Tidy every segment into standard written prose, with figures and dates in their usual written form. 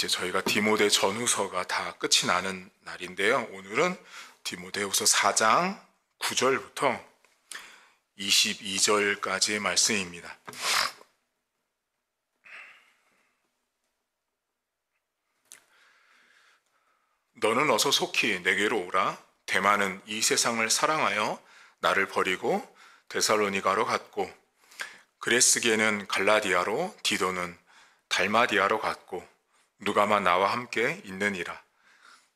이제 저희가 디모데 전후서가 다 끝이 나는 날인데요. 오늘은 디모데후서 4장 9절부터 22절까지의 말씀입니다. 너는 어서 속히 내게로 오라. 데마는 이 세상을 사랑하여 나를 버리고 데살로니가로 갔고, 그레스게는 갈라디아로, 디도는 달마디아로 갔고, 누가만 나와 함께 있느니라.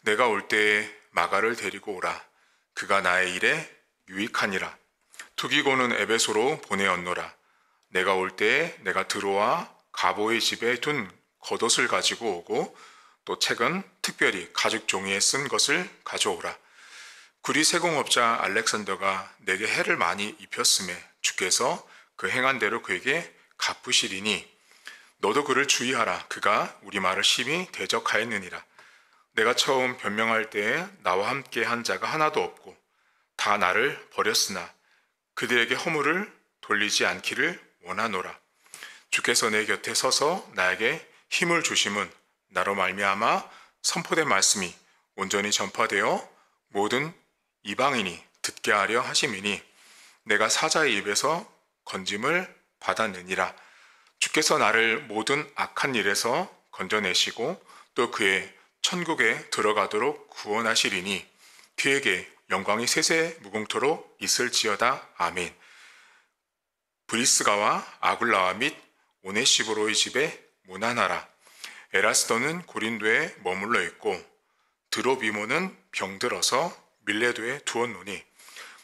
내가 올 때에 마가를 데리고 오라. 그가 나의 일에 유익하니라. 투기고는 에베소로 보내었노라. 내가 올 때에 내가 들어와 가보의 집에 둔 겉옷을 가지고 오고, 또 책은 특별히 가죽 종이에 쓴 것을 가져오라. 구리 세공업자 알렉산더가 내게 해를 많이 입혔음에 주께서 그 행한 대로 그에게 갚으시리니 너도 그를 주의하라. 그가 우리 말을 심히 대적하였느니라. 내가 처음 변명할 때에 나와 함께 한 자가 하나도 없고 다 나를 버렸으나 그들에게 허물을 돌리지 않기를 원하노라. 주께서 내 곁에 서서 나에게 힘을 주심은 나로 말미암아 선포된 말씀이 온전히 전파되어 모든 이방인이 듣게 하려 하심이니 내가 사자의 입에서 건짐을 받았느니라. 주께서 나를 모든 악한 일에서 건져내시고 또 그의 천국에 들어가도록 구원하시리니 그에게 영광이 세세 무궁토록 있을지어다. 아멘. 브리스가와 아굴라와 및 오네시보로의 집에 문안하라. 에라스도는 고린도에 머물러 있고 드로비모는 병들어서 밀레도에 두었노니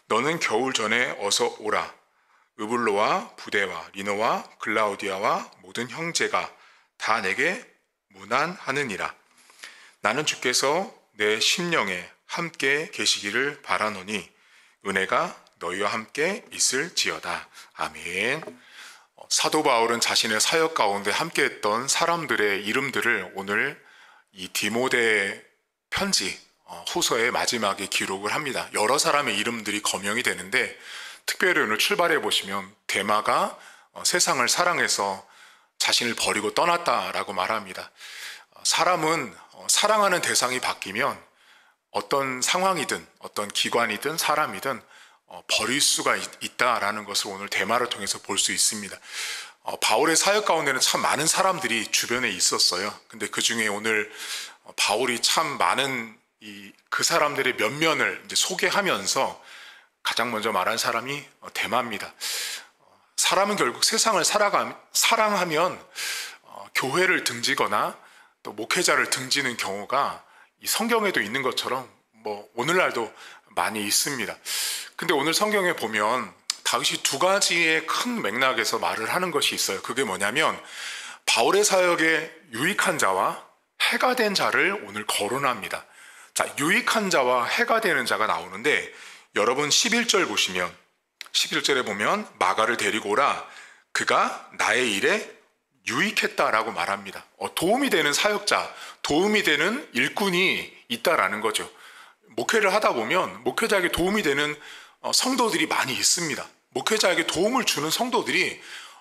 너는 겨울 전에 어서 오라. 으블로와 부데와 리노와 글라우디아와 모든 형제가 다 내게 문안하느니라. 나는 주께서 내 심령에 함께 계시기를 바라노니 은혜가 너희와 함께 있을지어다. 아멘. 사도 바울은 자신의 사역 가운데 함께했던 사람들의 이름들을 오늘 이 디모데 편지 후서의 마지막에 기록을 합니다. 여러 사람의 이름들이 거명이 되는데 특별히 오늘 출발해 보시면 데마가 세상을 사랑해서 자신을 버리고 떠났다라고 말합니다. 사람은 사랑하는 대상이 바뀌면 어떤 상황이든 어떤 기관이든 사람이든 버릴 수가 있다라는 것을 오늘 데마를 통해서 볼 수 있습니다. 바울의 사역 가운데는 참 많은 사람들이 주변에 있었어요. 근데 그 중에 오늘 바울이 참 많은 그 사람들의 면면을 이제 소개하면서 가장 먼저 말한 사람이 데마입니다. 사람은 결국 세상을 사랑하면 교회를 등지거나 또 목회자를 등지는 경우가 이 성경에도 있는 것처럼 오늘날도 많이 있습니다. 근데 오늘 성경에 보면 다윗이 두 가지의 큰 맥락에서 말을 하는 것이 있어요. 그게 뭐냐면 바울의 사역에 유익한 자와 해가 된 자를 오늘 거론합니다. 자, 유익한 자와 해가 되는 자가 나오는데 여러분 11절 보시면 11절에 보면 마가를 데리고 오라. 그가 나의 일에 유익했다라고 말합니다. 도움이 되는 사역자, 도움이 되는 일꾼이 있다라는 거죠. 목회를 하다 보면 목회자에게 도움이 되는 성도들이 많이 있습니다. 목회자에게 도움을 주는 성도들이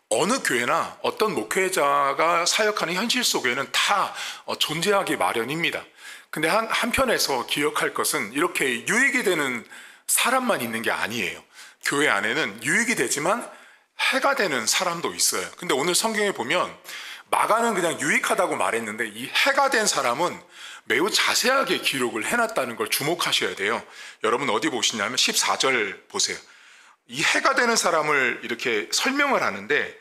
어느 교회나 어떤 목회자가 사역하는 현실 속에는 다 존재하기 마련입니다. 근데 한편에서 기억할 것은 이렇게 유익이 되는 사람만 있는 게 아니에요. 교회 안에는 유익이 되지만 해가 되는 사람도 있어요. 근데 오늘 성경에 보면 마가는 그냥 유익하다고 말했는데 이 해가 된 사람은 매우 자세하게 기록을 해놨다는 걸 주목하셔야 돼요. 여러분 어디 보시냐면 14절 보세요. 이 해가 되는 사람을 이렇게 설명을 하는데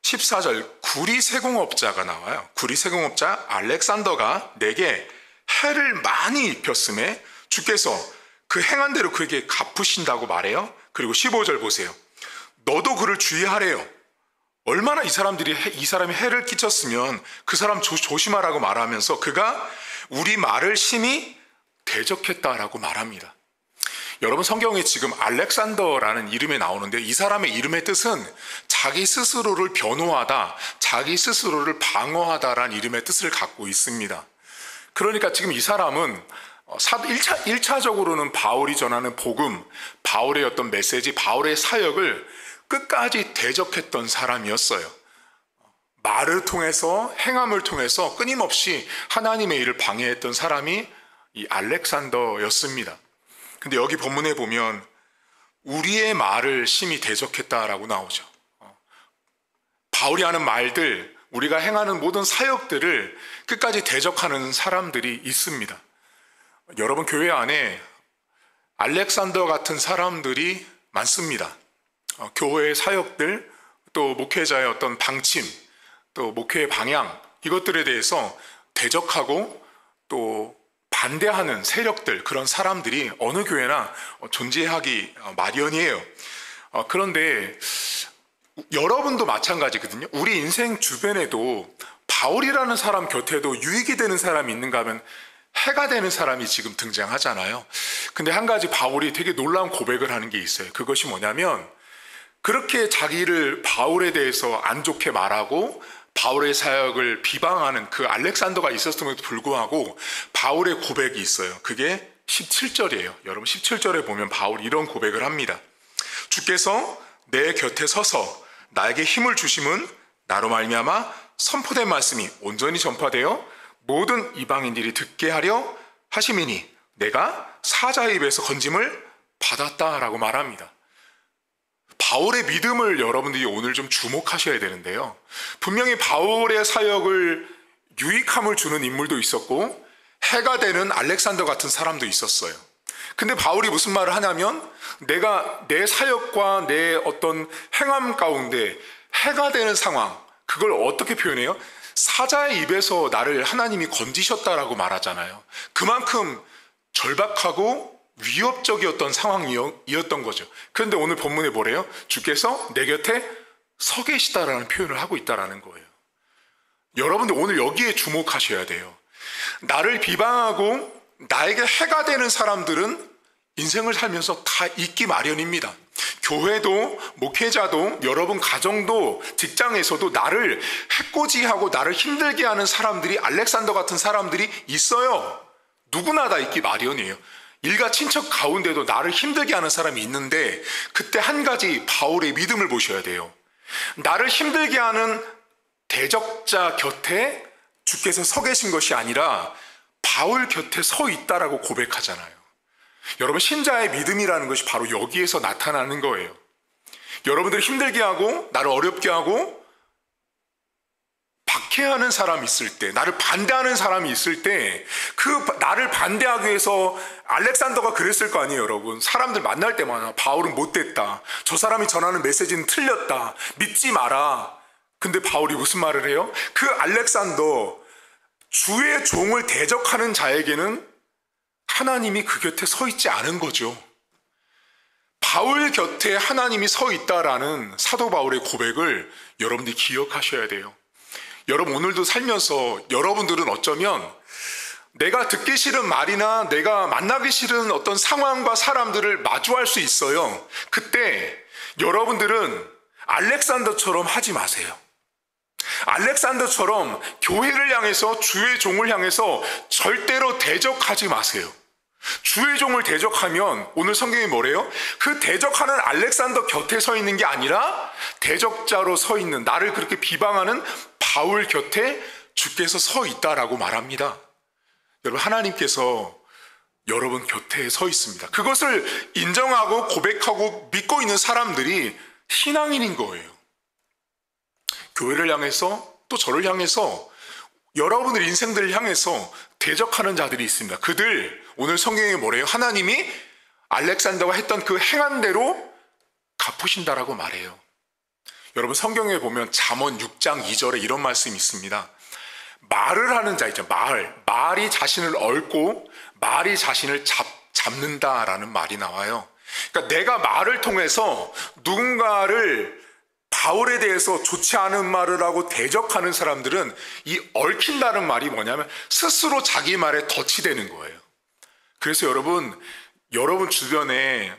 14절 구리 세공업자가 나와요. 구리 세공업자 알렉산더가 내게 해를 많이 입혔음에 주께서 그 행한 대로 그에게 갚으신다고 말해요. 그리고 15절 보세요. 너도 그를 주의하래요. 얼마나 이 사람이 해를 끼쳤으면 그 사람 조심하라고 말하면서 그가 우리 말을 심히 대적했다라고 말합니다. 여러분 성경에 지금 알렉산더라는 이름이 나오는데 이 사람의 이름의 뜻은 자기 스스로를 변호하다, 자기 스스로를 방어하다라는 이름의 뜻을 갖고 있습니다. 그러니까 지금 이 사람은 1차적으로는 바울이 전하는 복음, 바울의 어떤 메시지, 바울의 사역을 끝까지 대적했던 사람이었어요. 말을 통해서 행함을 통해서 끊임없이 하나님의 일을 방해했던 사람이 이 알렉산더였습니다. 근데 여기 본문에 보면 우리의 말을 심히 대적했다라고 나오죠. 바울이 하는 말들, 우리가 행하는 모든 사역들을 끝까지 대적하는 사람들이 있습니다. 여러분 교회 안에 알렉산더 같은 사람들이 많습니다. 교회의 사역들, 또 목회자의 어떤 방침, 또 목회의 방향, 이것들에 대해서 대적하고 또 반대하는 세력들, 그런 사람들이 어느 교회나 존재하기 마련이에요. 그런데 여러분도 마찬가지거든요. 우리 인생 주변에도 바울이라는 사람 곁에도 유익이 되는 사람이 있는가 하면 해가 되는 사람이 지금 등장하잖아요. 근데 한 가지 바울이 되게 놀라운 고백을 하는 게 있어요. 그것이 뭐냐면 그렇게 자기를 바울에 대해서 안 좋게 말하고 바울의 사역을 비방하는 그 알렉산더가 있었음에도 불구하고 바울의 고백이 있어요. 그게 17절이에요. 여러분 17절에 보면 바울이 이런 고백을 합니다. 주께서 내 곁에 서서 나에게 힘을 주심은 나로 말미암아 선포된 말씀이 온전히 전파되어 모든 이방인들이 듣게 하려 하심이니 내가 사자의 입에서 건짐을 받았다라고 말합니다. 바울의 믿음을 여러분들이 오늘 좀 주목하셔야 되는데요. 분명히 바울의 사역을 유익함을 주는 인물도 있었고 해가 되는 알렉산더 같은 사람도 있었어요. 근데 바울이 무슨 말을 하냐면 내가 내 사역과 내 어떤 행함 가운데 해가 되는 상황, 그걸 어떻게 표현해요? 사자의 입에서 나를 하나님이 건지셨다라고 말하잖아요. 그만큼 절박하고 위협적이었던 상황이었던 거죠. 그런데 오늘 본문에 뭐래요? 주께서 내 곁에 서 계시다라는 표현을 하고 있다라는 거예요. 여러분들 오늘 여기에 주목하셔야 돼요. 나를 비방하고 나에게 해가 되는 사람들은 인생을 살면서 다 있기 마련입니다. 교회도 목회자도 여러분 가정도 직장에서도 나를 해코지하고 나를 힘들게 하는 사람들이 알렉산더 같은 사람들이 있어요. 누구나 다 있기 마련이에요. 일가 친척 가운데도 나를 힘들게 하는 사람이 있는데 그때 한 가지 바울의 믿음을 보셔야 돼요. 나를 힘들게 하는 대적자 곁에 주께서 서 계신 것이 아니라 바울 곁에 서 있다라고 고백하잖아요. 여러분 신자의 믿음이라는 것이 바로 여기에서 나타나는 거예요. 여러분들이 힘들게 하고 나를 어렵게 하고 박해하는 사람이 있을 때, 나를 반대하는 사람이 있을 때 그 나를 반대하기 위해서 알렉산더가 그랬을 거 아니에요. 여러분 사람들 만날 때마다 바울은 못됐다, 저 사람이 전하는 메시지는 틀렸다, 믿지 마라. 근데 바울이 무슨 말을 해요? 그 알렉산더 주의 종을 대적하는 자에게는 하나님이 그 곁에 서 있지 않은 거죠. 바울 곁에 하나님이 서 있다라는 사도 바울의 고백을 여러분들이 기억하셔야 돼요. 여러분 오늘도 살면서 여러분들은 어쩌면 내가 듣기 싫은 말이나 내가 만나기 싫은 어떤 상황과 사람들을 마주할 수 있어요. 그때 여러분들은 알렉산더처럼 하지 마세요. 알렉산더처럼 교회를 향해서 주의 종을 향해서 절대로 대적하지 마세요. 주의 종을 대적하면 오늘 성경이 뭐래요? 그 대적하는 알렉산더 곁에 서 있는 게 아니라 대적자로 서 있는, 나를 그렇게 비방하는 바울 곁에 주께서 서 있다라고 말합니다. 여러분 하나님께서 여러분 곁에 서 있습니다. 그것을 인정하고 고백하고 믿고 있는 사람들이 신앙인인 거예요. 교회를 향해서 또 저를 향해서 여러분들 인생들을 향해서 대적하는 자들이 있습니다. 그들 오늘 성경에 뭐래요? 하나님이 알렉산더가 했던 그 행한 대로 갚으신다라고 말해요. 여러분 성경에 보면 잠언 6장 2절에 이런 말씀이 있습니다. 말을 하는 자 있죠. 말이 자신을 얽고 말이 자신을 잡는다라는 말이 나와요. 그러니까 내가 말을 통해서 누군가를 바울에 대해서 좋지 않은 말을 하고 대적하는 사람들은 이 얽힌다는 말이 뭐냐면 스스로 자기 말에 덫이 되는 거예요. 그래서 여러분 주변에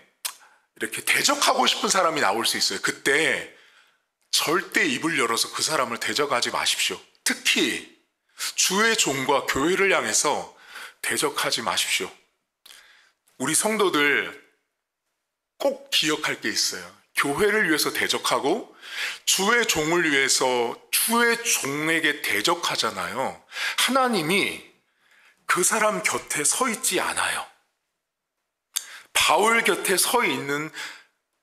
이렇게 대적하고 싶은 사람이 나올 수 있어요. 그때 절대 입을 열어서 그 사람을 대적하지 마십시오. 특히 주의 종과 교회를 향해서 대적하지 마십시오. 우리 성도들 꼭 기억할 게 있어요. 교회를 위해서 대적하고 주의 종을 위해서 주의 종에게 대적하잖아요. 하나님이 그 사람 곁에 서 있지 않아요. 바울 곁에 서 있는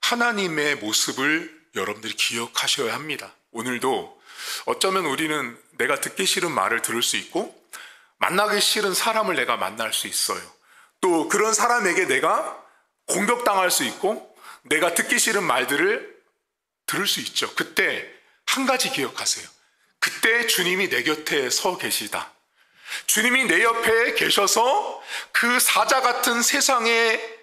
하나님의 모습을 여러분들이 기억하셔야 합니다. 오늘도 어쩌면 우리는 내가 듣기 싫은 말을 들을 수 있고 만나기 싫은 사람을 내가 만날 수 있어요. 또 그런 사람에게 내가 공격당할 수 있고 내가 듣기 싫은 말들을 들을 수 있죠. 그때 한 가지 기억하세요. 그때 주님이 내 곁에 서 계시다. 주님이 내 옆에 계셔서 그 사자 같은 세상의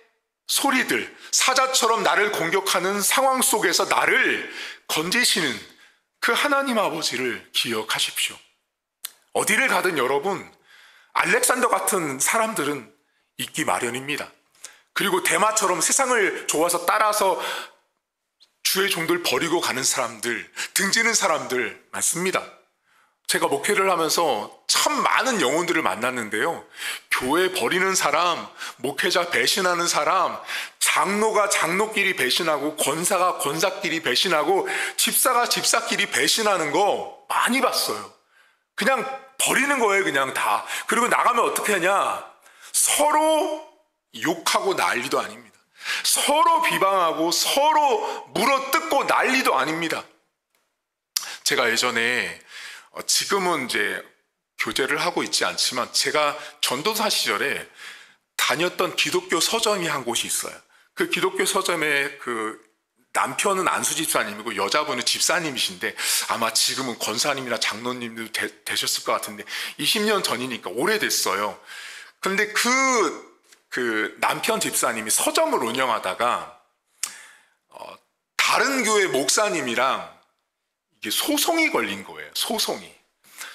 소리들, 사자처럼 나를 공격하는 상황 속에서 나를 건지시는 그 하나님 아버지를 기억하십시오. 어디를 가든 여러분, 알렉산더 같은 사람들은 있기 마련입니다. 그리고 대마처럼 세상을 좋아서 따라서 주의 종들 버리고 가는 사람들, 등지는 사람들 많습니다. 제가 목회를 하면서 참 많은 영혼들을 만났는데요. 교회 버리는 사람, 목회자 배신하는 사람, 장로가 장로끼리 배신하고 권사가 권사끼리 배신하고 집사가 집사끼리 배신하는 거 많이 봤어요. 그냥 버리는 거예요, 그냥 다. 그리고 나가면 어떻게 하냐? 서로 욕하고 난리도 아닙니다. 서로 비방하고 서로 물어뜯고 난리도 아닙니다. 제가 예전에 지금은 이제 교제를 하고 있지 않지만 제가 전도사 시절에 다녔던 기독교 서점이 한 곳이 있어요. 그 기독교 서점에 그 남편은 안수 집사님이고 여자분은 집사님이신데 아마 지금은 권사님이나 장로님도 되셨을 것 같은데 20년 전이니까 오래됐어요. 그런데 그 남편 집사님이 서점을 운영하다가 다른 교회 목사님이랑 이게 소송이 걸린 거예요.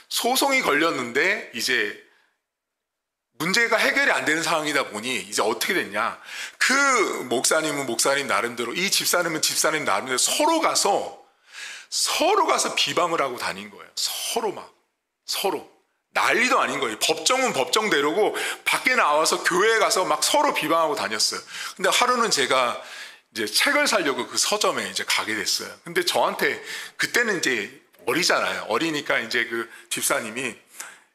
소송이 걸렸는데 이제 문제가 해결이 안 되는 상황이다 보니 이제 어떻게 됐냐? 그 목사님은 목사님 나름대로, 이 집사님은 집사님 나름대로 서로 가서 비방을 하고 다닌 거예요. 서로 난리도 아닌 거예요. 법정은 법정대로고 밖에 나와서 교회에 가서 막 서로 비방하고 다녔어요. 근데 하루는 제가 이제 책을 사려고 그 서점에 이제 가게 됐어요. 근데 저한테 그때는 이제 어리잖아요. 어리니까 이제 그 집사님이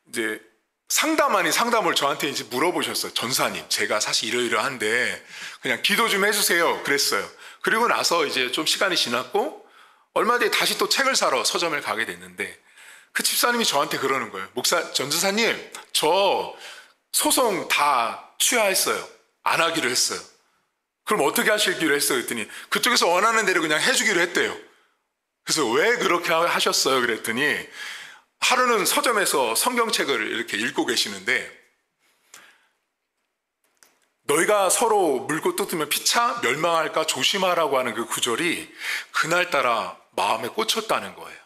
이제 상담 아닌 상담을 저한테 이제 물어보셨어요. 전사님, 제가 사실 이러이러한데 그냥 기도 좀 해주세요. 그랬어요. 그리고 나서 이제 좀 시간이 지났고 얼마 뒤에 다시 또 책을 사러 서점을 가게 됐는데 그 집사님이 저한테 그러는 거예요. 전도사님, 저 소송 다 취하했어요. 안 하기로 했어요. 그럼 어떻게 하시기로 했어요? 그랬더니 그쪽에서 원하는 대로 그냥 해주기로 했대요. 그래서 왜 그렇게 하셨어요? 그랬더니 하루는 서점에서 성경책을 이렇게 읽고 계시는데 너희가 서로 물고 뜯으면 피차 멸망할까 조심하라고 하는 그 구절이 그날따라 마음에 꽂혔다는 거예요.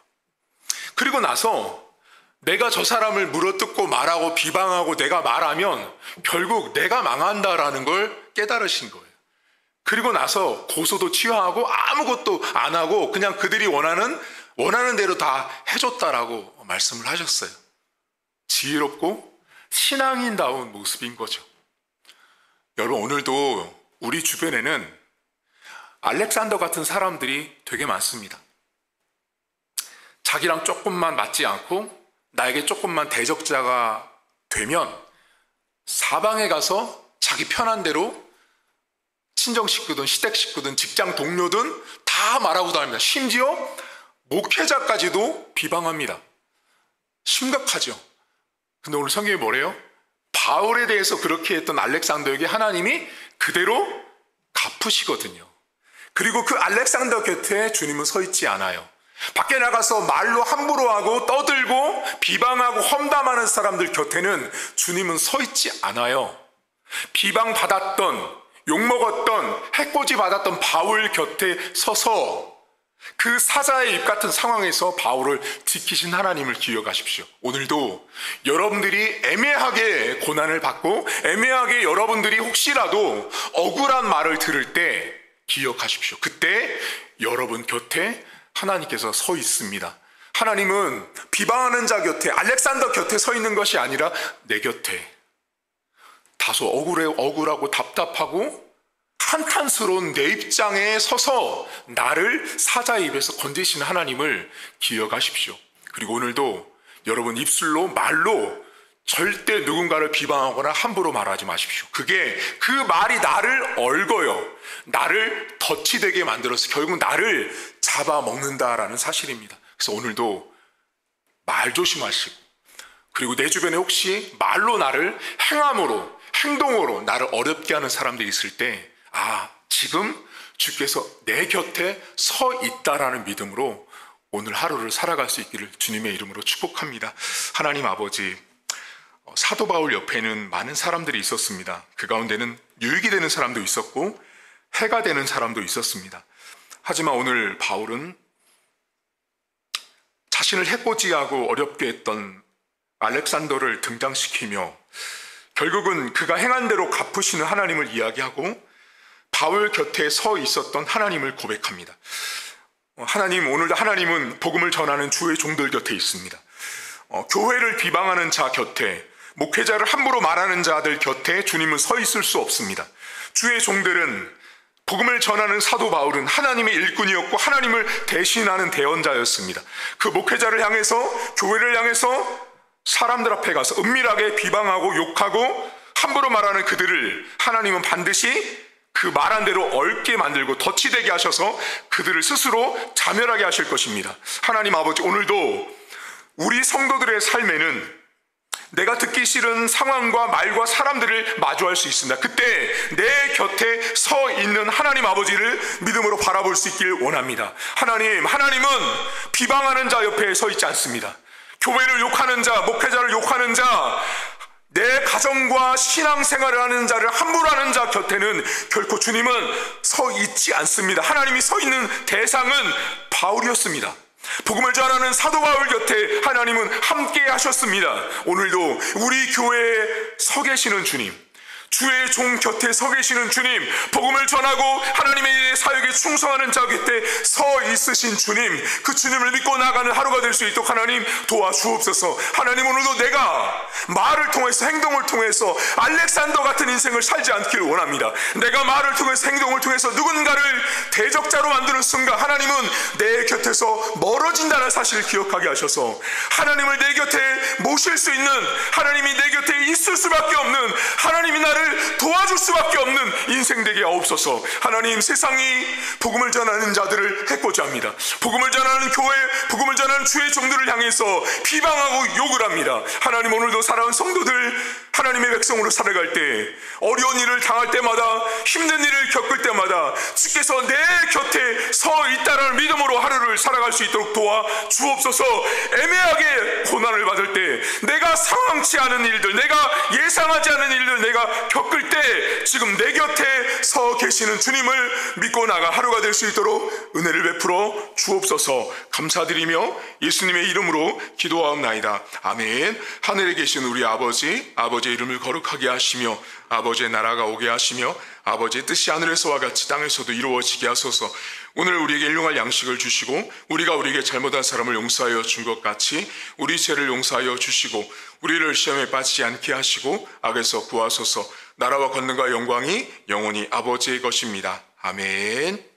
그리고 나서 내가 저 사람을 물어뜯고 말하고 비방하고 내가 말하면 결국 내가 망한다라는 걸 깨달으신 거예요. 그리고 나서 고소도 취하하고 아무것도 안 하고 그냥 그들이 원하는 대로 다 해줬다라고 말씀을 하셨어요. 지혜롭고 신앙인다운 모습인 거죠. 여러분, 오늘도 우리 주변에는 알렉산더 같은 사람들이 되게 많습니다. 자기랑 조금만 맞지 않고 나에게 조금만 대적자가 되면 사방에 가서 자기 편한 대로 친정 식구든 시댁 식구든 직장 동료든 다 말하고 다닙니다. 심지어 목회자까지도 비방합니다. 심각하죠. 근데 오늘 성경이 뭐래요? 바울에 대해서 그렇게 했던 알렉산더에게 하나님이 그대로 갚으시거든요. 그리고 그 알렉산더 곁에 주님은 서 있지 않아요. 밖에 나가서 말로 함부로 하고 떠들고 비방하고 험담하는 사람들 곁에는 주님은 서 있지 않아요. 비방받았던, 욕먹었던, 해코지 받았던 바울 곁에 서서 그 사자의 입 같은 상황에서 바울을 지키신 하나님을 기억하십시오. 오늘도 여러분들이 애매하게 고난을 받고 애매하게 여러분들이 혹시라도 억울한 말을 들을 때 기억하십시오. 그때 여러분 곁에 하나님께서 서 있습니다. 하나님은 비방하는 자 곁에, 알렉산더 곁에 서 있는 것이 아니라 내 곁에 다소 억울하고 답답하고 한탄스러운 내 입장에 서서 나를 사자의 입에서 건지시는 하나님을 기억하십시오. 그리고 오늘도 여러분 입술로 말로 절대 누군가를 비방하거나 함부로 말하지 마십시오. 그 말이 나를 얽어요. 나를 덫이 만들어서 결국 나를 잡아먹는다라는 사실입니다. 그래서 오늘도 말 조심하시고, 그리고 내 주변에 혹시 말로 나를 행함으로, 행동으로 나를 어렵게 하는 사람들이 있을 때, 지금 주께서 내 곁에 서 있다라는 믿음으로 오늘 하루를 살아갈 수 있기를 주님의 이름으로 축복합니다. 하나님 아버지, 사도 바울 옆에는 많은 사람들이 있었습니다. 그 가운데는 유익이 되는 사람도 있었고 해가 되는 사람도 있었습니다. 하지만 오늘 바울은 자신을 해코지하고 어렵게 했던 알렉산더를 등장시키며 결국은 그가 행한 대로 갚으시는 하나님을 이야기하고 바울 곁에 서 있었던 하나님을 고백합니다. 오늘도 하나님은 복음을 전하는 주의 종들 곁에 있습니다. 교회를 비방하는 자 곁에, 목회자를 함부로 말하는 자들 곁에 주님은 서 있을 수 없습니다. 주의 종들은, 복음을 전하는 사도 바울은 하나님의 일꾼이었고 하나님을 대신하는 대언자였습니다. 그 목회자를 향해서, 교회를 향해서 사람들 앞에 가서 은밀하게 비방하고 욕하고 함부로 말하는 그들을 하나님은 반드시 그 말한 대로 얽게 만들고 덫이 되게 하셔서 그들을 스스로 자멸하게 하실 것입니다. 하나님 아버지, 오늘도 우리 성도들의 삶에는 내가 듣기 싫은 상황과 말과 사람들을 마주할 수 있습니다. 그때 내 곁에 서 있는 하나님 아버지를 믿음으로 바라볼 수 있길 원합니다. 하나님은 비방하는 자 옆에 서 있지 않습니다. 교회를 욕하는 자, 목회자를 욕하는 자, 내 가정과 신앙생활을 하는 자를 함부로 하는 자 곁에는 결코 주님은 서 있지 않습니다. 하나님이 서 있는 대상은 바울이었습니다. 복음을 전하는 사도 바울 곁에 하나님은 함께 하셨습니다. 오늘도 우리 교회에 서 계시는 주님, 주의 종 곁에 서 계시는 주님, 복음을 전하고 하나님의 사역에 충성하는 자 곁에 서 있으신 주님, 그 주님을 믿고 나가는 하루가 될 수 있도록 하나님 도와주옵소서. 하나님, 오늘도 내가 말을 통해서, 행동을 통해서 알렉산더 같은 인생을 살지 않기를 원합니다. 내가 말을 통해서, 행동을 통해서 누군가를 대적자로 만드는 순간 하나님은 내 곁에서 멀어진다는 사실을 기억하게 하셔서 하나님을 내 곁에 모실 수 있는, 하나님이 내 곁에 있을 수밖에 없는, 하나님이 나를 도와줄 수밖에 없는 인생 되게 하옵소서. 하나님, 세상이 복음을 전하는 자들을 해코지 합니다. 복음을 전하는 교회, 복음을 전하는 주의 종들을 향해서 비방하고 욕을 합니다. 하나님, 오늘도 사랑하는 성도들, 하나님의 백성으로 살아갈 때, 어려운 일을 당할 때마다, 힘든 일을 겪을 때마다 주께서 내 곁에 서 있다는 믿음으로 하루를 살아갈 수 있도록 도와주옵소서. 애매하게 고난을 받을 때, 내가 상황치 않은 일들, 내가 예상하지 않은 일들 내가 겪을 때 지금 내 곁에 서 계시는 주님을 믿고 나가 하루가 될 수 있도록 은혜를 베풀어 주옵소서. 감사드리며 예수님의 이름으로 기도하옵나이다. 아멘. 하늘에 계신 우리 아버지, 아버지의 이름을 거룩하게 하시며 아버지의 나라가 오게 하시며 아버지의 뜻이 하늘에서와 같이 땅에서도 이루어지게 하소서. 오늘 우리에게 일용할 양식을 주시고 우리가 우리에게 잘못한 사람을 용서하여 준 것 같이 우리 죄를 용서하여 주시고 우리를 시험에 빠지지 않게 하시고 악에서 구하소서. 나라와 권능과 영광이 영원히 아버지의 것입니다. 아멘.